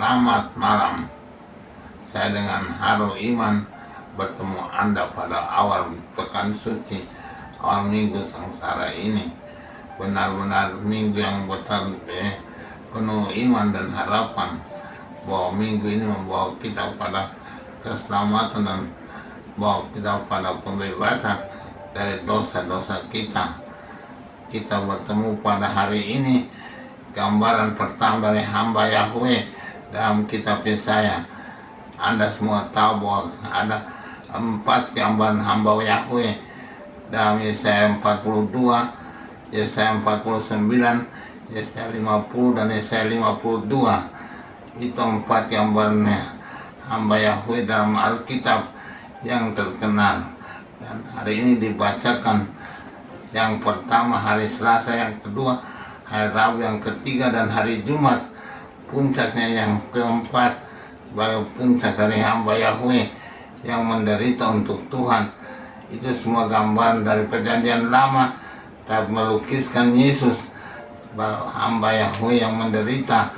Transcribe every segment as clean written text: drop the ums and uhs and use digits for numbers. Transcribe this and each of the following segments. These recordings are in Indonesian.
Selamat malam. Saya dengan haru iman bertemu Anda pada awal pekan suci, awal minggu sengsara ini. Benar-benar minggu yang penuh iman dan harapan bahwa minggu ini membawa kita pada keselamatan dan bawa kita pada pembebasan dari dosa-dosa kita. Kita bertemu pada hari ini gambaran pertama dari hamba Yahweh dalam kitab Yesaya. Anda semua tahu bahwa ada 4 gambaran hamba Yahweh dalam Yesaya 42, Yesaya 49, Yesaya 50 dan Yesaya 52. Itu 4 gambarannya hamba Yahweh dalam Alkitab yang terkenal. Dan hari ini dibacakan yang pertama hari Selasa, yang kedua hari Rabu, yang ketiga dan hari Jumat. Puncaknya yang keempat sebagai puncak dari hamba Yahweh yang menderita untuk Tuhan. Itu semua gambaran dari perjanjian lama, tapi melukiskan Yesus, hamba Yahweh yang menderita,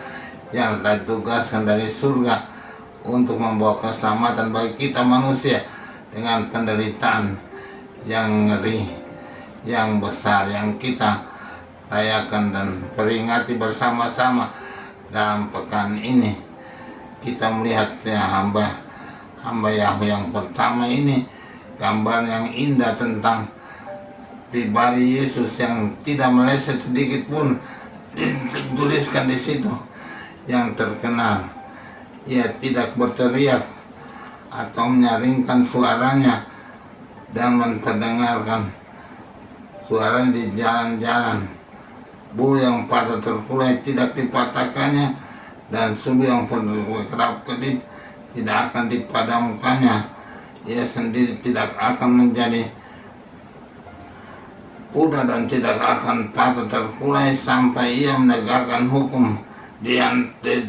yang ditugaskan dari surga untuk membawa keselamatan bagi kita manusia dengan penderitaan yang ngeri, yang besar, yang kita rayakan dan peringati bersama-sama dalam pekan ini. Kita melihat hamba Yahweh yang pertama ini, gambar yang indah tentang pribadi Yesus yang tidak meleset sedikit pun, dituliskan di situ, yang terkenal. Ia tidak berteriak atau menyaringkan suaranya dan memperdengarkan suaranya di jalan-jalan. Bulu yang pada terkulai tidak dipatahkannya, dan subuh yang kerap-kedip tidak akan dipadamkannya. Ia sendiri tidak akan menjadi kuda dan tidak akan patah terkulai sampai ia menegakkan hukum di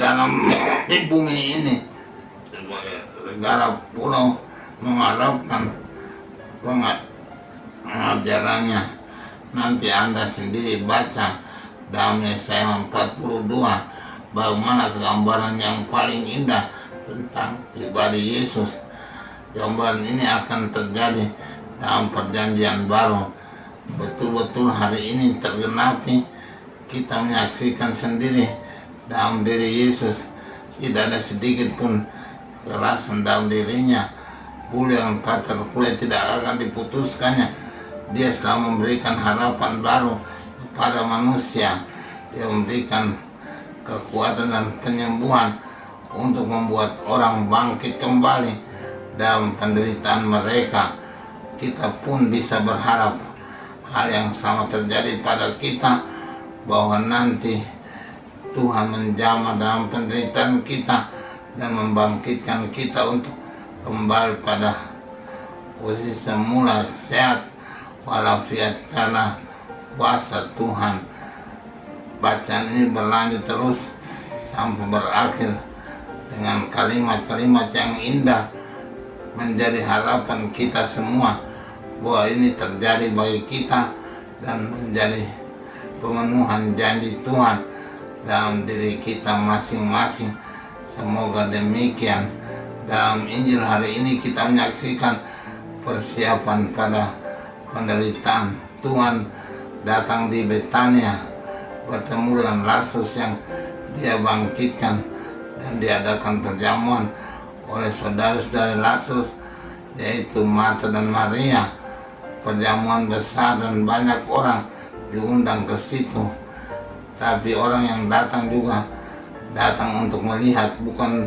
dalam bumi ini. Negara pulau mengharapkan pengajarannya. Nanti Anda sendiri baca dalam Yesaya 42 bagaimana gambaran yang paling indah tentang pribadi Yesus. Gambaran ini akan terjadi dalam perjanjian baru. Betul-betul hari ini tergenapi. Kita menyaksikan sendiri dalam diri Yesus tidak ada sedikit pun kerasan dalam dirinya. Bulu yang terkulai tidak akan diputuskannya. Dia selalu memberikan harapan baru kepada manusia. Dia memberikan kekuatan dan penyembuhan untuk membuat orang bangkit kembali dalam penderitaan mereka. Kita pun bisa berharap hal yang sama terjadi pada kita, bahwa nanti Tuhan menjamah dalam penderitaan kita dan membangkitkan kita untuk kembali pada posisi semula, sehat walafiat karena kuasa Tuhan. Bacaan ini berlanjut terus sampai berakhir dengan kalimat-kalimat yang indah, menjadi harapan kita semua bahwa ini terjadi bagi kita dan menjadi pemenuhan janji Tuhan dalam diri kita masing-masing. Semoga demikian. Dalam Injil hari ini kita menyaksikan persiapan pada penderitaan. Tuhan datang di Betania, bertemu dengan Lazarus yang dia bangkitkan, dan diadakan perjamuan oleh saudara-saudara Lazarus, yaitu Marta dan Maria. Perjamuan besar dan banyak orang diundang ke situ. Tapi orang yang datang juga datang untuk melihat, bukan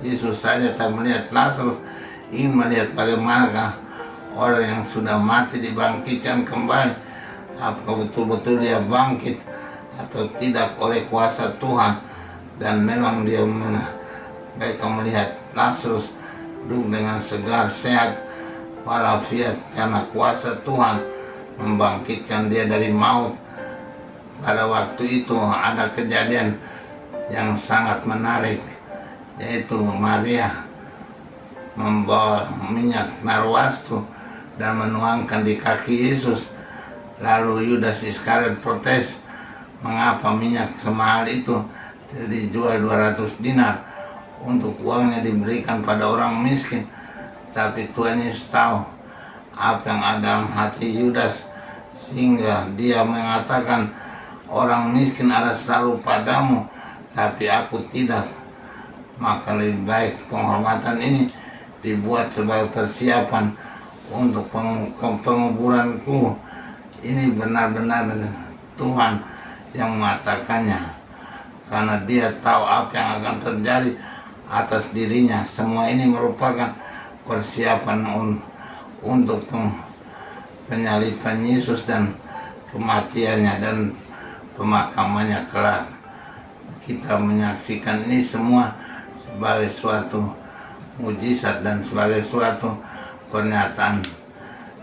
Yesus saja, tapi melihat Lazarus, ingin melihat bagaimanakah orang yang sudah mati dibangkitkan kembali. Apakah betul-betul dia bangkit atau tidak oleh kuasa Tuhan. Dan memang mereka melihat Lazarus duduk dengan segar, sehat walafiat karena kuasa Tuhan membangkitkan dia dari maut. Pada waktu itu ada kejadian yang sangat menarik, yaitu Maria membawa minyak narwastu dan menuangkan di kaki Yesus. Lalu Yudas Iskariot protes, mengapa minyak semahal itu dijual 200 dinar untuk uangnya diberikan pada orang miskin. Tapi Tuhan Yesus tahu apa yang ada dalam hati Yudas, sehingga dia mengatakan, orang miskin ada selalu padamu, tapi aku tidak. Maka lebih baik penghormatan ini dibuat sebagai persiapan untuk penguburanku. Ini benar-benar Tuhan yang mengatakannya, karena dia tahu apa yang akan terjadi atas dirinya. Semua ini merupakan persiapan untuk penyaliban Yesus dan kematiannya dan pemakamannya kelak. Kita menyaksikan ini semua sebagai suatu mujizat dan sebagai suatu pernyataan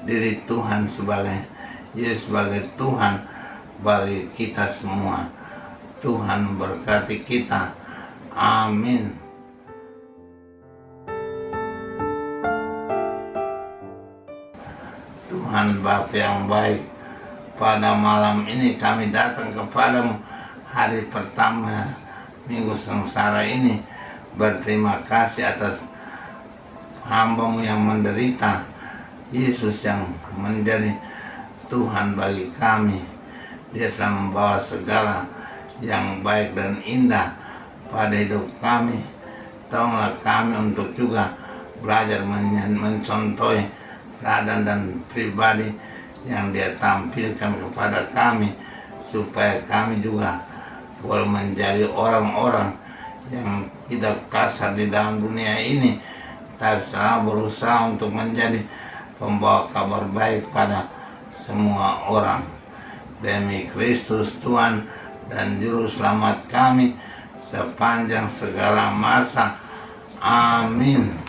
diri Tuhan sebagai Yesus sebagai Tuhan bagi kita semua. Tuhan berkati kita. Amin. Tuhan Bapa yang baik, pada malam ini kami datang kepadamu hari pertama Minggu Sengsara ini, berterima kasih atas hamba-Mu yang menderita, Yesus yang menjadi Tuhan bagi kami. Dia telah membawa segala yang baik dan indah pada hidup kami. Tolonglah kami untuk juga belajar mencontohi teladan dan pribadi yang Dia tampilkan kepada kami, supaya kami juga boleh menjadi orang-orang yang tidak kasar di dalam dunia ini, tapi selalu berusaha untuk menjadi pembawa kabar baik pada semua orang. Demi Kristus Tuhan dan Juru Selamat kami sepanjang segala masa. Amin.